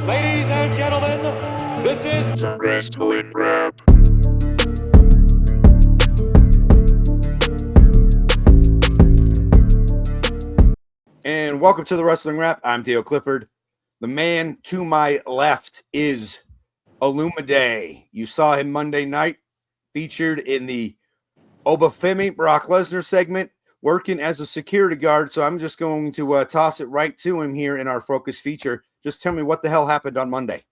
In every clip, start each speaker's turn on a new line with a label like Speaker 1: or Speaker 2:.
Speaker 1: Ladies and gentlemen, this is
Speaker 2: The Wrestling Rap.
Speaker 3: And welcome to the Wrestling Rap. I'm Clifford. The man to my left is Olumide. You saw him Monday night, featured in the Oba Femi Brock Lesnar segment, working as a security guard. So I'm just going to toss it right to him here in our focus feature. Just tell me what the hell happened on Monday.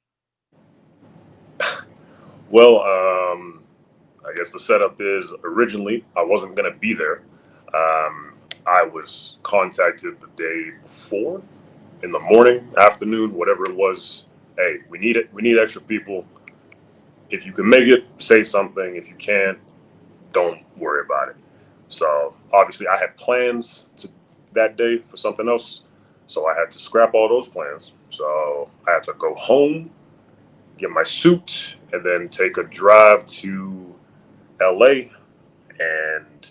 Speaker 2: Well, I guess the setup is originally I wasn't going to be there. I was contacted the day before in the morning, afternoon, whatever it was. Hey, we need it. We need extra people. If you can make it, say something. If you can't, don't worry about it. So obviously I had plans that day for something else. So I had to scrap all those plans. So I had to go home, get my suit, and then take a drive to LA. And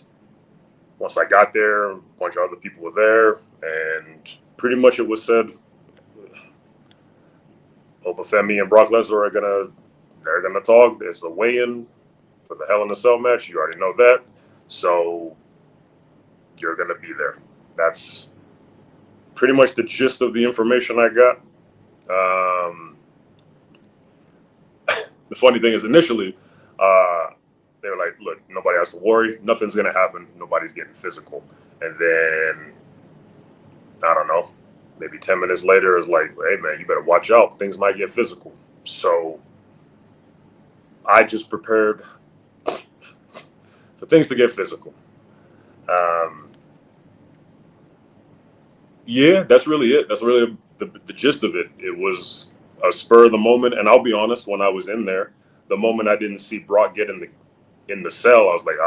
Speaker 2: once I got there, a bunch of other people were there, and pretty much it was said, Oba Femi and Brock Lesnar they're gonna talk. There's a weigh-in for the Hell in a Cell match. You already know that, so you're gonna be there. That's pretty much the gist of the information I got. The funny thing is, initially, they were like, "Look, nobody has to worry. Nothing's gonna happen. Nobody's getting physical." And then I don't know, maybe 10 minutes later, it's like, "Hey, man, you better watch out. Things might get physical." So I just prepared for things to get physical. Yeah, that's really it. That's really the gist of it. It was a spur of the moment, and I'll be honest. When I was in there, the moment I didn't see Brock get in the cell, I was like,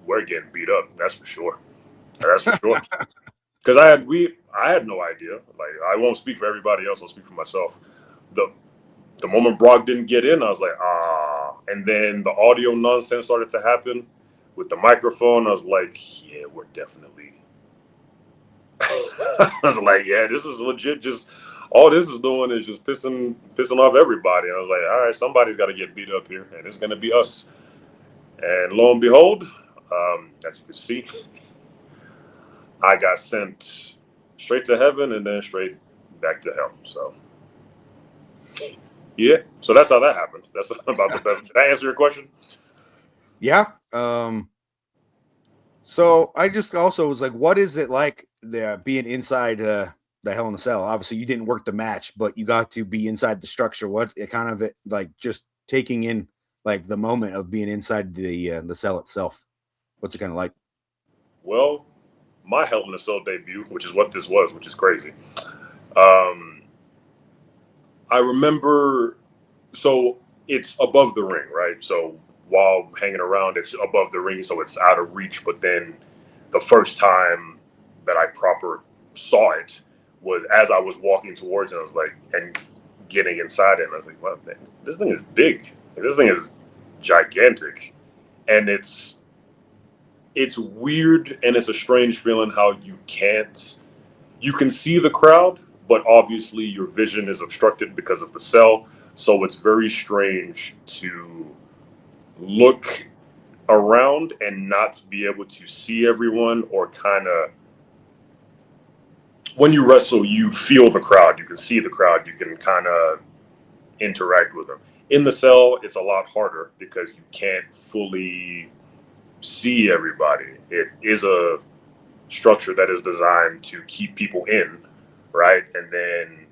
Speaker 2: we're getting beat up. That's for sure. That's for sure. Because I had no idea. Like, I won't speak for everybody else. I'll speak for myself. The moment Brock didn't get in, I was like, ah. And then the audio nonsense started to happen with the microphone. I was like, yeah, we're definitely. I was like, yeah, this is legit. Just all this is doing is just pissing off everybody. And I was like, all right, somebody's got to get beat up here, and it's gonna be us. And lo and behold, as you can see, I got sent straight to heaven and then straight back to hell. So yeah, so that's how that happened. That's about the best. Did I answer your question?
Speaker 3: Yeah. So I just also was like, what is it like being inside the Hell in a Cell? Obviously, you didn't work the match, but you got to be inside the structure. What it kind of it like just taking in like the moment of being inside the cell itself. What's it kind of like?
Speaker 2: Well, my Hell in a Cell debut, which is what this was, which is crazy. Um, I remember, so it's above the ring, right? So while hanging around, it's above the ring, so it's out of reach. But then the first time that I proper saw it was as I was walking towards it. I was like, and getting inside it, and I was like, "Wow, man, this thing is big. This thing is gigantic," and it's weird and it's a strange feeling how you can see the crowd, but obviously your vision is obstructed because of the cell. So it's very strange to look around and not be able to see everyone, or kind of when you wrestle, you feel the crowd, you can see the crowd, you can kind of interact with them. In the cell, it's a lot harder because you can't fully see everybody. It is a structure that is designed to keep people in, right? And then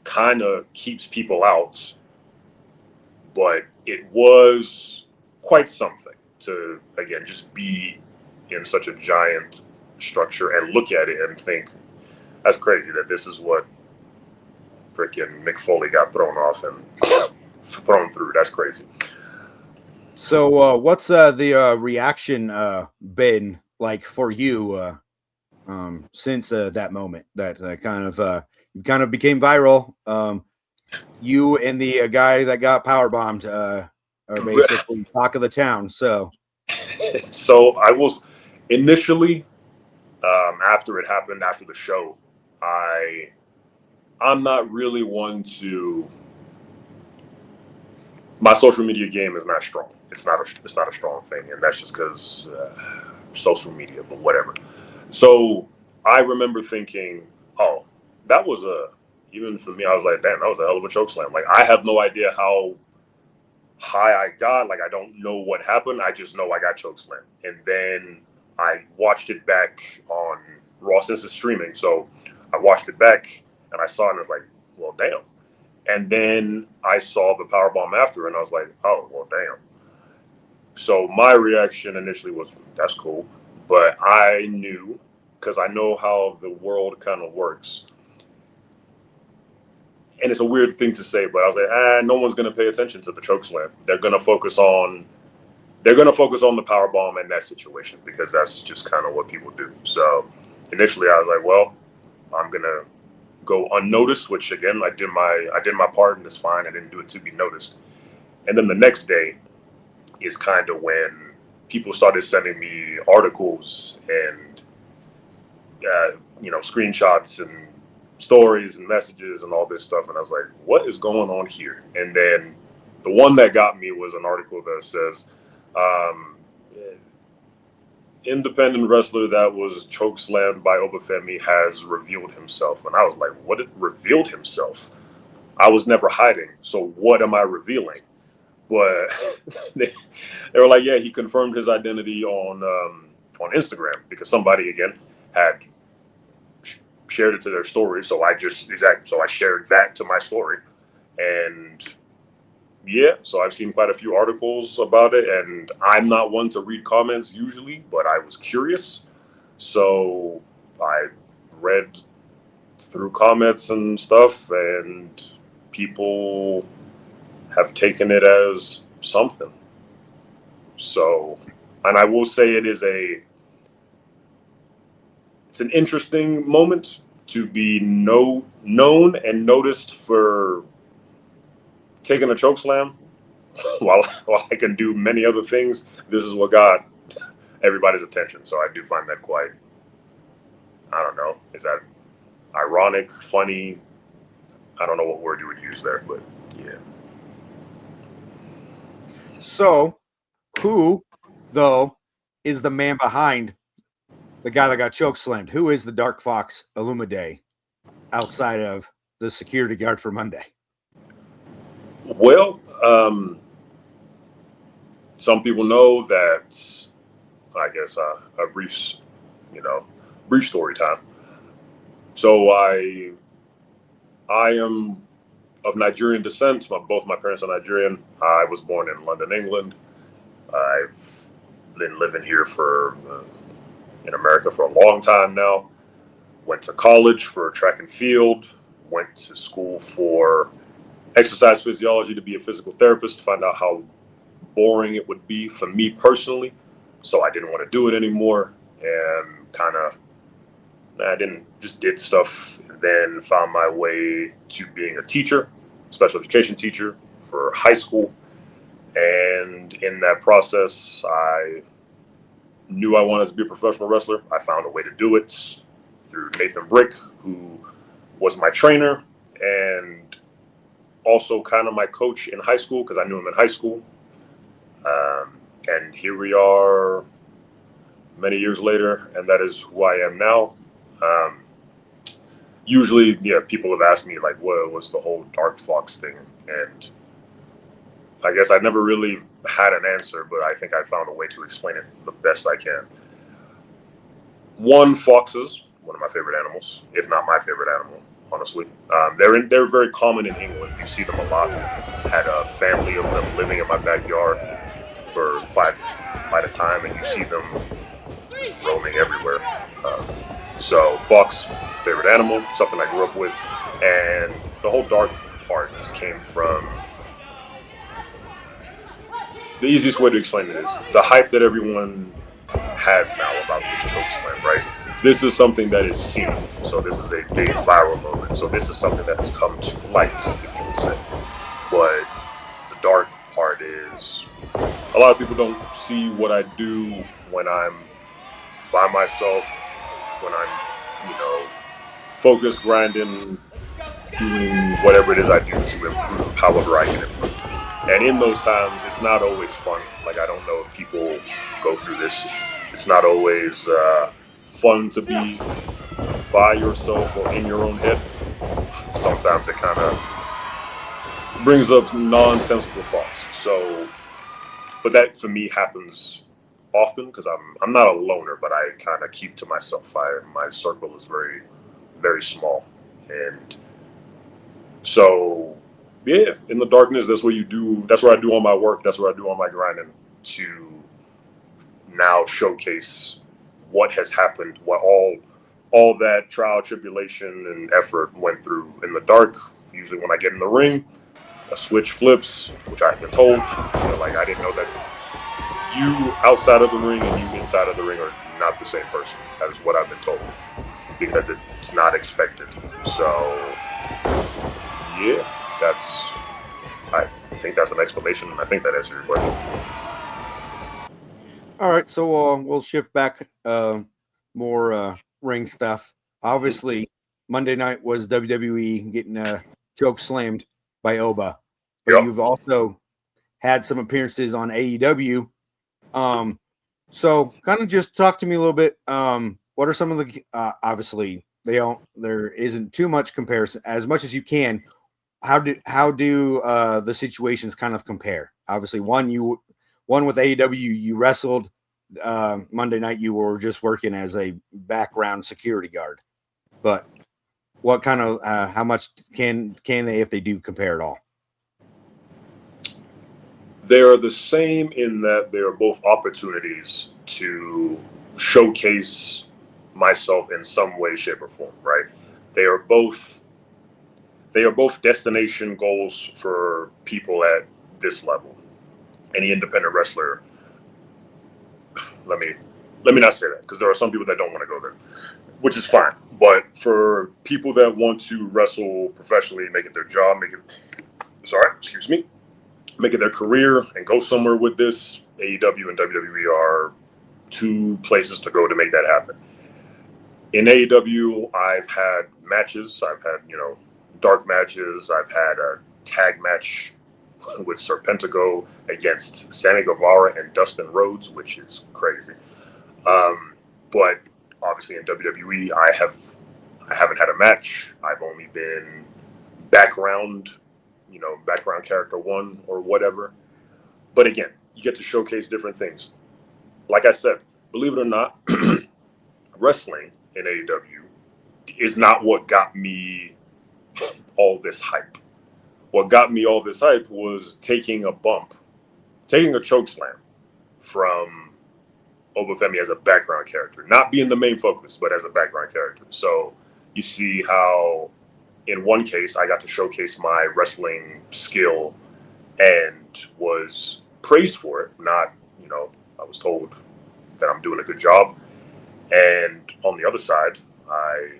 Speaker 2: kind of keeps people out. But it was quite something to, again, just be in such a giant structure and look at it and think, that's crazy that this is what freaking Mick Foley got thrown off and thrown through. That's crazy.
Speaker 3: So what's the reaction been like for you since that moment that kind of became viral? You and the guy that got power bombed are basically talk of the town. So
Speaker 2: I was initially, after it happened, after the show, I I'm not really one to. My social media game is not strong. It's not a strong thing, and that's just because social media. But whatever. So I remember thinking, oh, that was even for me, I was like, damn, that was a hell of a chokeslam. Like, I have no idea how high I got. Like, I don't know what happened. I just know I got chokeslam. And then I watched it back on Raw since it's streaming. So I watched it back and I saw it and I was like, well, damn. And then I saw the powerbomb after and I was like, oh, well, damn. So my reaction initially was, that's cool. But I knew, because I know how the world kind of works. And it's a weird thing to say, but I was like, no one's going to pay attention to the chokeslam. They're going to focus on the powerbomb in that situation because that's just kind of what people do. So initially I was like, well, I'm going to go unnoticed, which again, I did my part and it's fine. I didn't do it to be noticed. And then the next day is kind of when people started sending me articles and, screenshots and stories and messages and all this stuff. And I was like, what is going on here? And then the one that got me was an article that says, independent wrestler that was chokeslammed by Oba Femi has revealed himself. And I was like, what? Revealed himself? I was never hiding. So what am I revealing? But they were like, yeah, he confirmed his identity on Instagram because somebody again had shared it to their story. So I shared that to my story, and yeah, so I've seen quite a few articles about it, and I'm not one to read comments usually, but I was curious, so I read through comments and stuff, and people have taken it as something. So, and I will say it's an interesting moment to be known and noticed for taking a chokeslam while I can do many other things. This is what got everybody's attention. So I do find that quite, I don't know, is that ironic, funny? I don't know what word you would use there, but yeah.
Speaker 3: So, who, though, is the man behind the guy that got chokeslammed? Who is the Darkfox Olumide outside of the security guard for Monday?
Speaker 2: Well, some people know that, I guess, a brief story time. So I am of Nigerian descent. Both my parents are Nigerian. I was born in London, England. I've been living here in America for a long time now. Went to college for track and field. Went to school for exercise physiology to be a physical therapist, to find out how boring it would be for me personally. So I didn't want to do it anymore, and just did stuff, and then found my way to being a teacher, special education teacher for high school. And in that process, I knew I wanted to be a professional wrestler. I found a way to do it through Nathan Brick, who was my trainer and also kind of my coach in high school because I knew him in high school. And here we are many years later, and that is who I am now. Usually, people have asked me, like, what was the whole Darkfox thing? And I guess I never really had an answer, but I think I found a way to explain it the best I can. One, foxes, one of my favorite animals, if not my favorite animal, honestly. They're very common in England. You see them a lot. Had a family of them living in my backyard for quite a time, and you see them just roaming everywhere. So fox, favorite animal, something I grew up with. And the whole dark part just came from, the easiest way to explain it is the hype that everyone has now about this chokeslam, right? This is something that is seen. So this is a big viral moment. So this is something that has come to light, if you would say. But the dark part is, a lot of people don't see what I do when I'm by myself, when I'm, focused, grinding, doing whatever it is I do to improve however I can improve. And in those times, it's not always fun. Like, I don't know if people go through this. It's not always fun to be by yourself or in your own head. Sometimes it kind of brings up nonsensical thoughts. So, but that for me happens often because I'm not a loner, but I kind of keep to myself. My circle is very, very small, and so yeah, in the darkness, that's where you do. That's where I do all my work. That's where I do all my grinding to now showcase what has happened, what all that trial, tribulation, and effort went through in the dark. Usually, when I get in the ring, a switch flips, which I've been told. Like, I didn't know that you outside of the ring and you inside of the ring are not the same person. That is what I've been told because it's not expected. So yeah, I think that's an explanation. I think that answers your question.
Speaker 3: All right, so we'll shift back more ring stuff. Obviously, Monday night was WWE getting chokeslammed by Oba, but
Speaker 2: Yep.
Speaker 3: you've also had some appearances on AEW. So kind of just talk to me a little bit. What are some of the obviously there isn't too much comparison as much as you can. How do the situations kind of compare? Obviously, one with AEW, you wrestled. Monday night, you were just working as a background security guard. But what kind of how much can they, if they do, compare at all?
Speaker 2: They are the same in that they are both opportunities to showcase myself in some way, shape, or form. Right? They are both destination goals for people at this level. Any independent wrestler. Let me not say that because there are some people that don't want to go there, which is fine. But for people that want to wrestle professionally, make it their job, make it their career and go somewhere with this, AEW and WWE are two places to go to make that happen. In AEW, I've had matches. I've had, dark matches. I've had a tag match with Serpentico against Sammy Guevara and Dustin Rhodes, which is crazy. But obviously in WWE, I haven't had a match. I've only been background character one or whatever. But again, you get to showcase different things. Like I said, believe it or not, wrestling in AEW is not what got me all this hype. What got me all this hype was taking a chokeslam from Oba Femi as a background character, not being the main focus, but as a background character. So you see how in one case I got to showcase my wrestling skill and was praised for it. Not, I was told that I'm doing a good job. And on the other side, I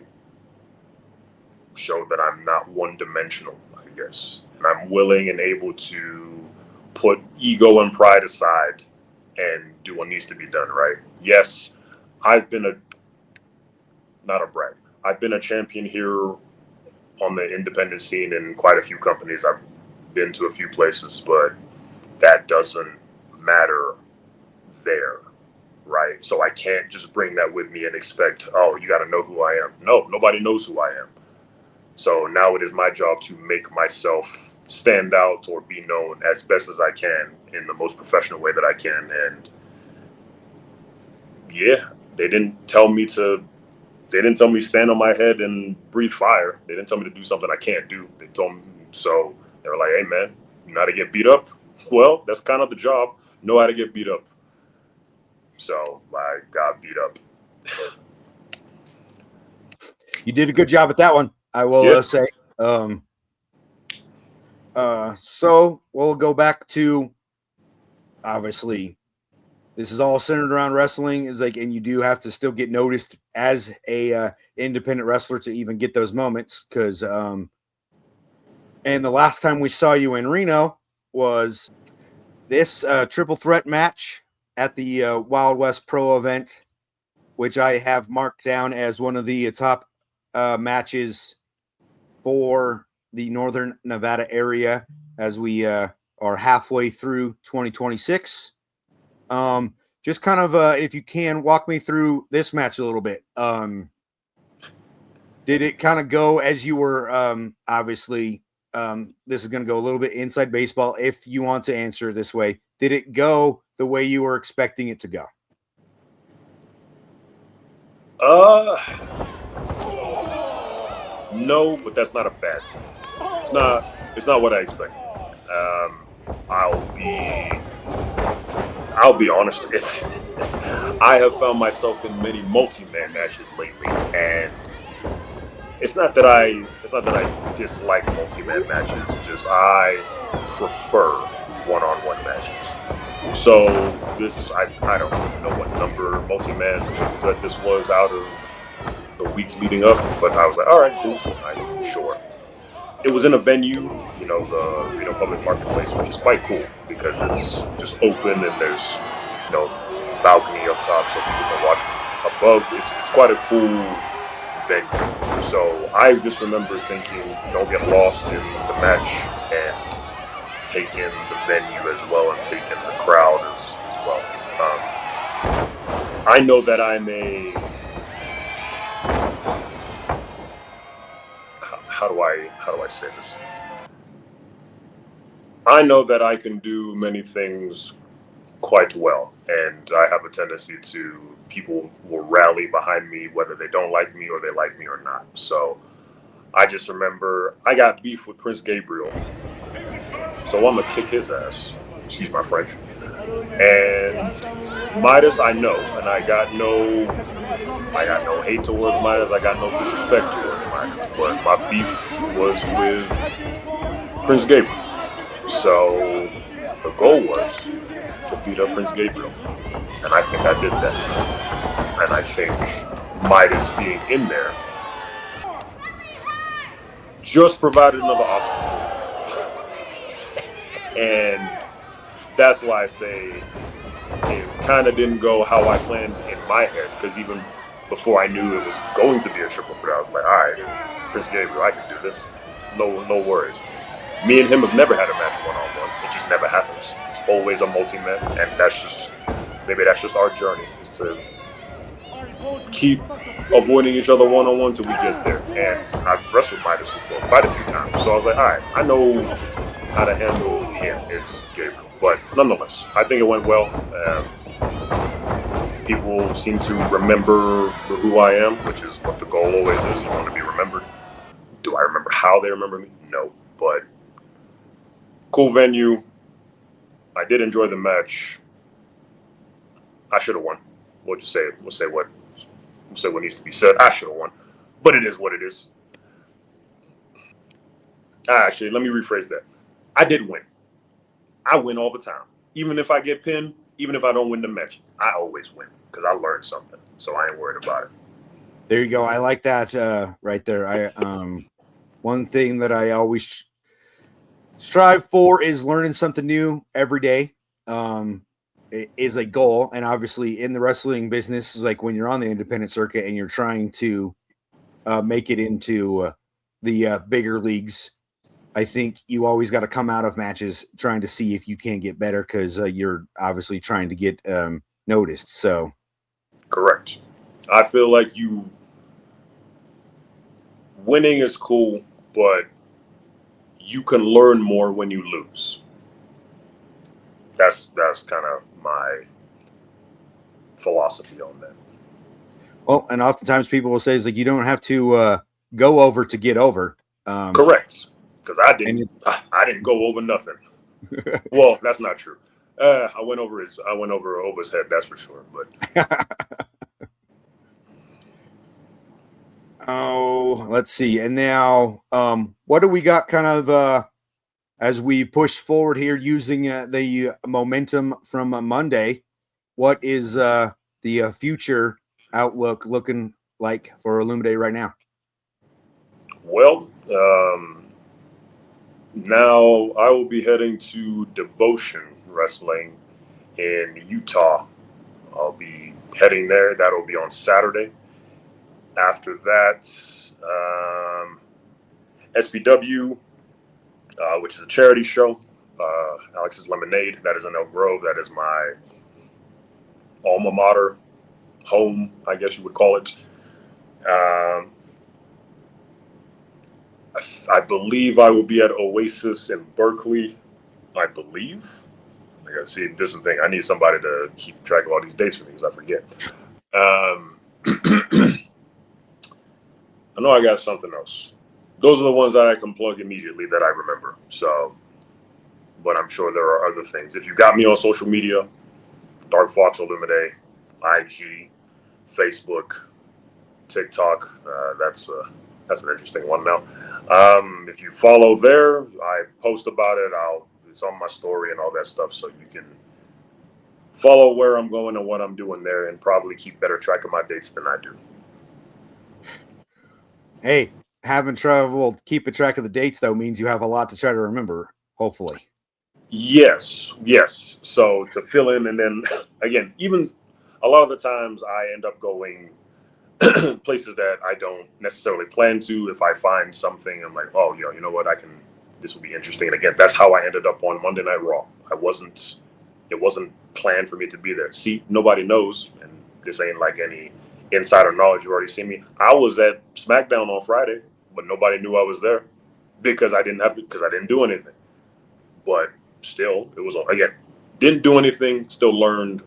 Speaker 2: showed that I'm not one-dimensional, I guess. And I'm willing and able to put ego and pride aside and do what needs to be done, right? Yes, I've been not a brag, I've been a champion here on the independent scene in quite a few companies. I've been to a few places, but that doesn't matter there, right? So I can't just bring that with me and expect, oh, you got to know who I am. No, nobody knows who I am. So now it is my job to make myself stand out or be known as best as I can in the most professional way that I can. And yeah, they didn't tell me stand on my head and breathe fire. They didn't tell me to do something I can't do. They told me, so they were like, hey man, you know how to get beat up? Well, that's kind of the job. Know how to get beat up. So I got beat up.
Speaker 3: You did a good job at that one, I will say. So we'll go back to, obviously, this is all centered around wrestling. Is like, and you do have to still get noticed as a independent wrestler to even get those moments. Because, and the last time we saw you in Reno was this triple threat match at the Wild West Pro event, which I have marked down as one of the top matches for the Northern Nevada area as we are halfway through 2026. Just kind of, if you can, walk me through this match a little bit. Did it kind of go as you were, obviously, this is going to go a little bit inside baseball if you want to answer this way. Did it go the way you were expecting it to go?
Speaker 2: No, but that's not a bad thing. It's not what I expected. I'll be honest. I have found myself in many multi-man matches lately, and it's not that I dislike multi-man matches. Just I prefer one-on-one matches. So this, I don't even know what number multi-man that this was out of the weeks leading up, but I was like, all right, cool, I'm sure. It was in a venue, the Reno Public Marketplace, which is quite cool because it's just open and there's, balcony up top so people can watch above. It's quite a cool venue. So I just remember thinking, don't get lost in the match and take in the venue as well and take in the crowd as well. I know that I'm how do I say this? I know that I can do many things quite well, and I have a tendency to people will rally behind me whether they don't like me or they like me or not. So I just remember I got beef with Prince Gabriel, so I'm gonna kick his ass. Excuse my French. And Midas, I know, and I got no hate towards Midas. I got no disrespect towards Midas, but my beef was with Prince Gabriel. So the goal was to beat up Prince Gabriel, and I think I did that. And I think Midas being in there just provided another obstacle. And that's why I say it kind of didn't go how I planned in my head, because even before I knew it was going to be a triple threat, I was like, all right, Prince Gabriel, I can do this. No worries. Me and him have never had a match one-on-one. It just never happens. It's always a multi-man, and that's just our journey, is to keep avoiding each other one-on-one till we get there. And I've wrestled Midas before quite a few times, so I was like, all right, I know how to handle him. It's Gabriel. But nonetheless, I think it went well. People seem to remember who I am, which is what the goal always is. You want to be remembered. Do I remember how they remember me? No. But cool venue. I did enjoy the match. I should have won. We'll say what needs to be said. I should have won. But it is what it is. Actually, let me rephrase that. I did win. I win all the time. Even if I get pinned, even if I don't win the match, I always win because I learned something. So I ain't worried about it.
Speaker 3: There you go. I like that right there. One thing that I always strive for is learning something new every day. It is a goal, and obviously in the wrestling business, is like when you're on the independent circuit and you're trying to make it into the bigger leagues. I think you always got to come out of matches trying to see if you can get better because you're obviously trying to get noticed. So,
Speaker 2: correct. I feel like winning is cool, but you can learn more when you lose. That's kind of my philosophy on that.
Speaker 3: Well, and oftentimes people will say, "Is like you don't have to go over to get over."
Speaker 2: Correct. Because I didn't go over nothing. Well, that's not true. I went over Oba's head, that's for sure. But
Speaker 3: oh, let's see. And now, what do we got? Kind of as we push forward here, using the momentum from Monday. What is the future outlook looking like for Olumide right now?
Speaker 2: Well, now I will be heading to Devotion Wrestling in Utah. I'll be heading there. That'll be on Saturday. After that, SPW, which is a charity show. Alex's Lemonade, that is in Elk Grove. That is my alma mater, home, I guess you would call it. I believe I will be at Oasis in Berkeley. I believe. I gotta see. This is the thing. I need somebody to keep track of all these dates for me because I forget. I know I got something else. Those are the ones that I can plug immediately that I remember. So, but I'm sure there are other things. If you got me on social media, Darkfox Olumide, IG, Facebook, TikTok. That's an interesting one now. If you follow there, I post about it. It's on my story and all that stuff, so you can follow where I'm going and what I'm doing there, and probably keep better track of my dates than I do.
Speaker 3: Hey, having trouble keeping track of the dates though means you have a lot to try to remember. Hopefully.
Speaker 2: Yes. So to fill in, and then again, even a lot of the times I end up going places that I don't necessarily plan to. If I find something, I'm like, oh, you know what, this will be interesting. And again, that's how I ended up on Monday Night Raw. It wasn't planned for me to be there. See, nobody knows, and this ain't like any insider knowledge. You already seen me. I was at SmackDown on Friday, but nobody knew I was there because I didn't do anything. But still, it was, again, didn't do anything, still learned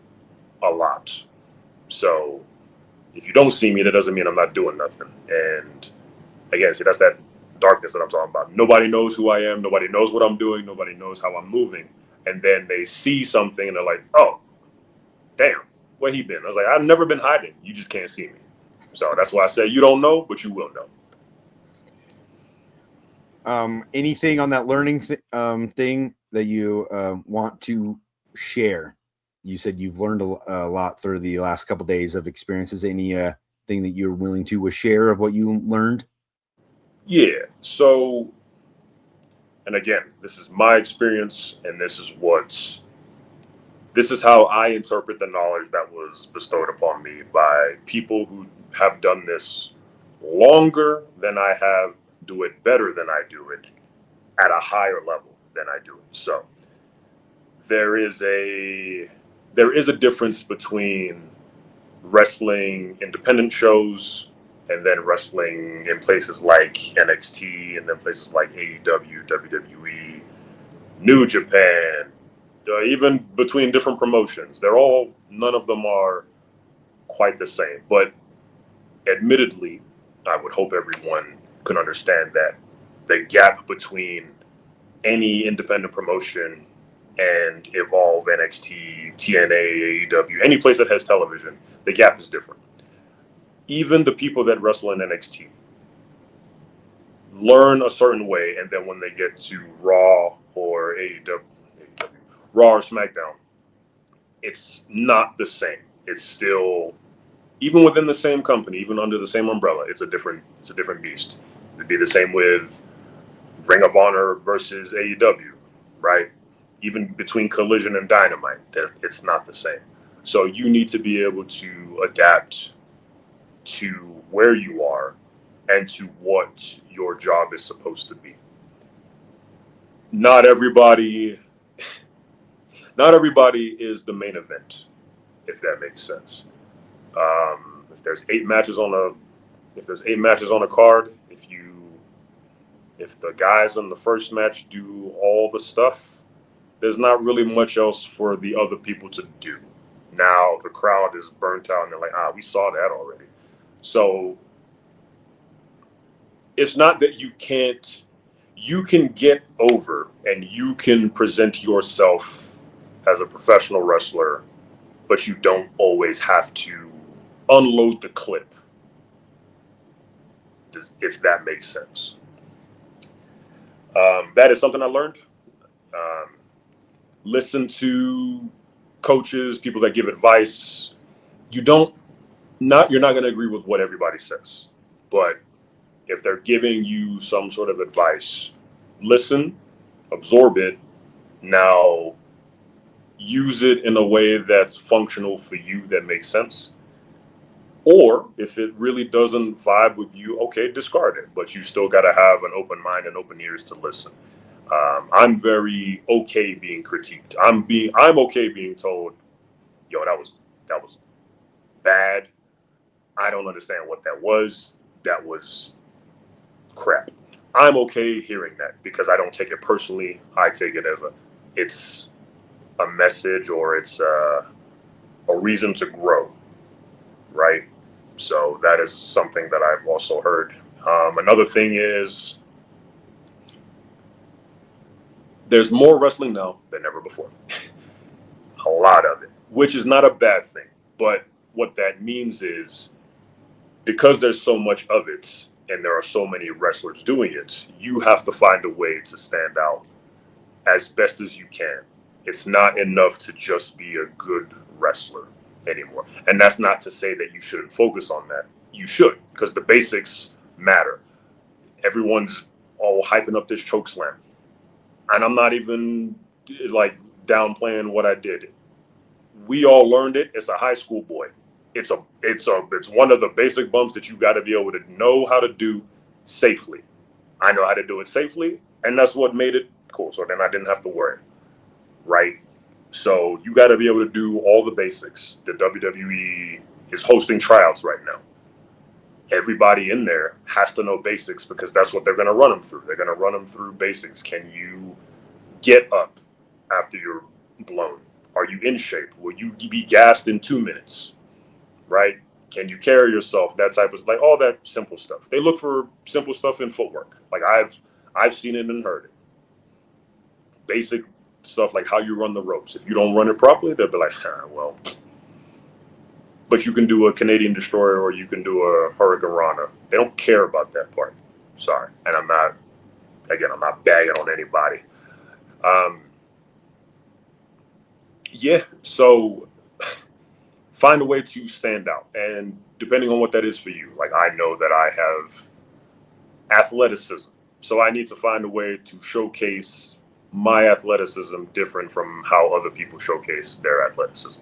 Speaker 2: a lot. So if you don't see me, that doesn't mean I'm not doing nothing. And again, see, that's that darkness that I'm talking about. Nobody knows who I am. Nobody knows what I'm doing. Nobody knows how I'm moving. And then they see something and they're like, oh, damn, where he been? I was like, I've never been hiding. You just can't see me. So that's why I say you don't know, but you will know.
Speaker 3: Anything on that learning thing that you want to share? You said you've learned a lot through the last couple of days of experiences. Any thing that you're willing to share of what you learned?
Speaker 2: Yeah. So, and again, this is my experience, and this is how I interpret the knowledge that was bestowed upon me by people who have done this longer than I have, do it better than I do it, at a higher level than I do it. So there is a difference between wrestling independent shows and then wrestling in places like NXT and then places like AEW, WWE, New Japan, even between different promotions. None of them are quite the same. But admittedly, I would hope everyone could understand that the gap between any independent promotion and Evolve, NXT, TNA, AEW, any place that has television, the gap is different. Even the people that wrestle in NXT learn a certain way, and then when they get to Raw or Raw or SmackDown, it's not the same. It's still, even within the same company, even under the same umbrella, it's a different beast. It'd be the same with Ring of Honor versus AEW, right? Even between Collision and Dynamite, it's not the same. So you need to be able to adapt to where you are and to what your job is supposed to be. Not everybody is the main event, if that makes sense. If there's 8 matches on a card, if the guys in the first match do all the stuff, there's not really much else for the other people to do. Now the crowd is burnt out and they're like, we saw that already. So it's not that you can get over and you can present yourself as a professional wrestler, but you don't always have to unload the clip, if that makes sense. That is something I learned. Listen to coaches, people that give advice. You're not going to agree with what everybody says, but if they're giving you some sort of advice, listen, absorb it. Now use it in a way that's functional for you, that makes sense. Or if it really doesn't vibe with you, okay, discard it. But you still got to have an open mind and open ears to listen. I'm very okay being critiqued. I'm okay being told, yo, that was bad. I don't understand what that was. That was crap. I'm okay hearing that because I don't take it personally. I take it as it's a message or it's a reason to grow, right? So that is something that I've also heard. Another thing is there's more wrestling now than ever before. A lot of it, which is not a bad thing. But what that means is because there's so much of it and there are so many wrestlers doing it, you have to find a way to stand out as best as you can. It's not enough to just be a good wrestler anymore. And that's not to say that you shouldn't focus on that. You should, because the basics matter. Everyone's all hyping up this chokeslam. And I'm not even like downplaying what I did. We all learned it as a high school boy. It's one of the basic bumps that you got to be able to know how to do safely. I know how to do it safely, and that's what made it cool. So then I didn't have to worry, right? So you got to be able to do all the basics. The WWE is hosting tryouts right now. Everybody in there has to know basics because that's what they're going to run them through. They're going to run them through basics. Can you get up after you're blown? Are you in shape? Will you be gassed in 2 minutes? Right? Can you carry yourself? That type of like all that simple stuff. They look for simple stuff in footwork. Like I've seen it and heard it. Basic stuff like how you run the ropes. If you don't run it properly, they'll be like, well. But you can do a Canadian Destroyer or you can do a Hurricane Rana. They don't care about that part. Sorry. And I'm not bagging on anybody. Yeah, so find a way to stand out. And depending on what that is for you, like I know that I have athleticism. So I need to find a way to showcase my athleticism different from how other people showcase their athleticism.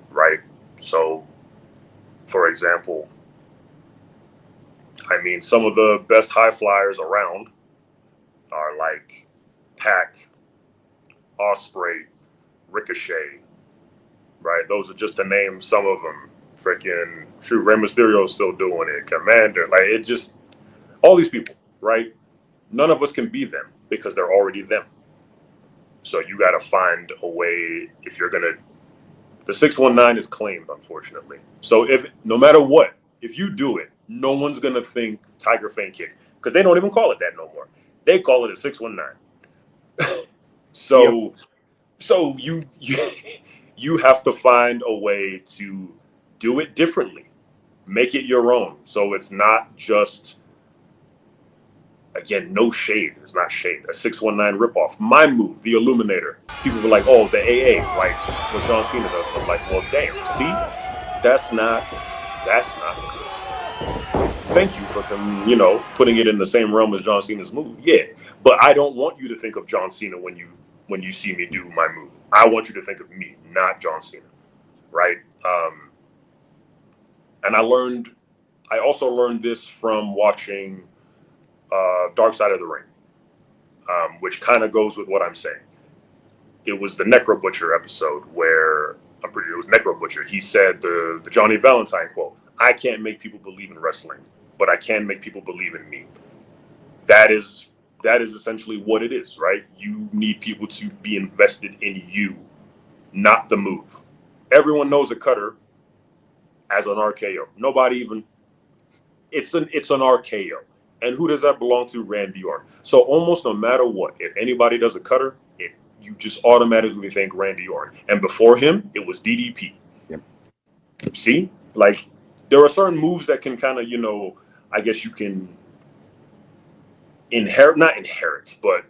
Speaker 2: Right? So, for example, I mean, some of the best high flyers around are like Pac, Osprey, Ricochet, right? Those are just to name some of them. Freaking, shoot, Rey Mysterio's still doing it. Commander, like it just, all these people, right? None of us can be them because they're already them. So you got to find a way if you're going to, the 619 is claimed, unfortunately. So no matter what, if you do it, no one's going to think Tiger Feint Kick because they don't even call it that no more. They call it a 619. So, yep. So you have to find a way to do it differently, make it your own. So it's not just, again, no shade. It's not shade. A 619 ripoff. My move, the Illuminator. People were like, oh, the AA, like what John Cena does. I'm like, well, damn. See, that's not good. Thank you for putting it in the same realm as John Cena's move. Yeah, but I don't want you to think of John Cena when you see me do my move. I want you to think of me, not John Cena, right? And I also learned this from watching Dark Side of the Ring, which kind of goes with what I'm saying. It was the Necro Butcher episode where it was Necro Butcher. He said the Johnny Valentine quote, I can't make people believe in wrestling, but I can make people believe in me. That is essentially what it is, right? You need people to be invested in you, not the move. Everyone knows a cutter as an RKO. Nobody even, it's an RKO. And who does that belong to? Randy Orton. So almost no matter what, if anybody does a cutter, you just automatically think Randy Orton. And before him, it was DDP.
Speaker 3: Yep.
Speaker 2: See? Like, there are certain moves that can kind of, I guess you can not inherit, but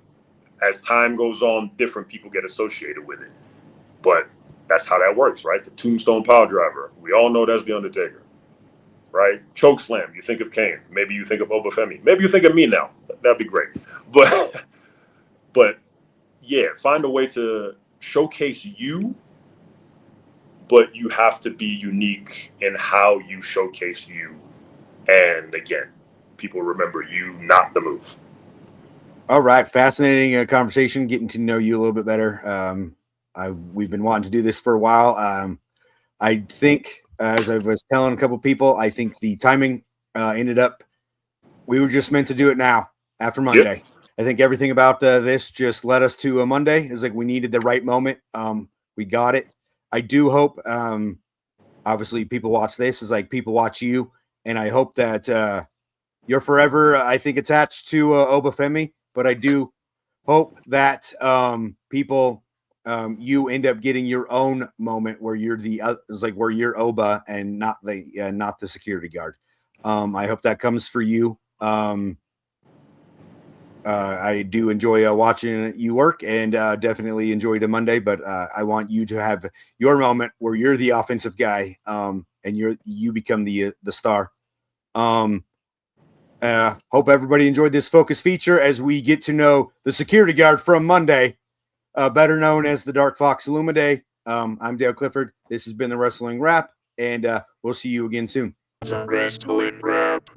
Speaker 2: as time goes on, different people get associated with it. But that's how that works, right? The Tombstone Power Driver. We all know that's The Undertaker, right? Chokeslam. You think of Kane. Maybe you think of Oba Femi. Maybe you think of me now. That'd be great. But yeah, find a way to showcase you, but you have to be unique in how you showcase you. And again, people remember you, not the move.
Speaker 3: All right, fascinating conversation, getting to know you a little bit better. We've been wanting to do this for a while. I think, as I was telling a couple people, I think the timing ended up, we were just meant to do it now after Monday.
Speaker 2: Yep.
Speaker 3: I think everything about this just led us to a Monday. It's like we needed the right moment. We got it. I do hope, obviously, people watch this. Is like people watch you, and I hope that you're forever, I think, attached to Oba Femi. But I do hope that people, you end up getting your own moment where you're it's like where you're Oba and not the security guard. I hope that comes for you. I do enjoy watching you work, and definitely enjoyed a Monday. But I want you to have your moment where you're the offensive guy, and you become the star. Hope everybody enjoyed this focus feature as we get to know the security guard from Monday, better known as the Darkfox Olumide. I'm Dale Clifford. This has been the Wrestling Wrap, and we'll see you again soon.
Speaker 1: The Wrestling Wrap.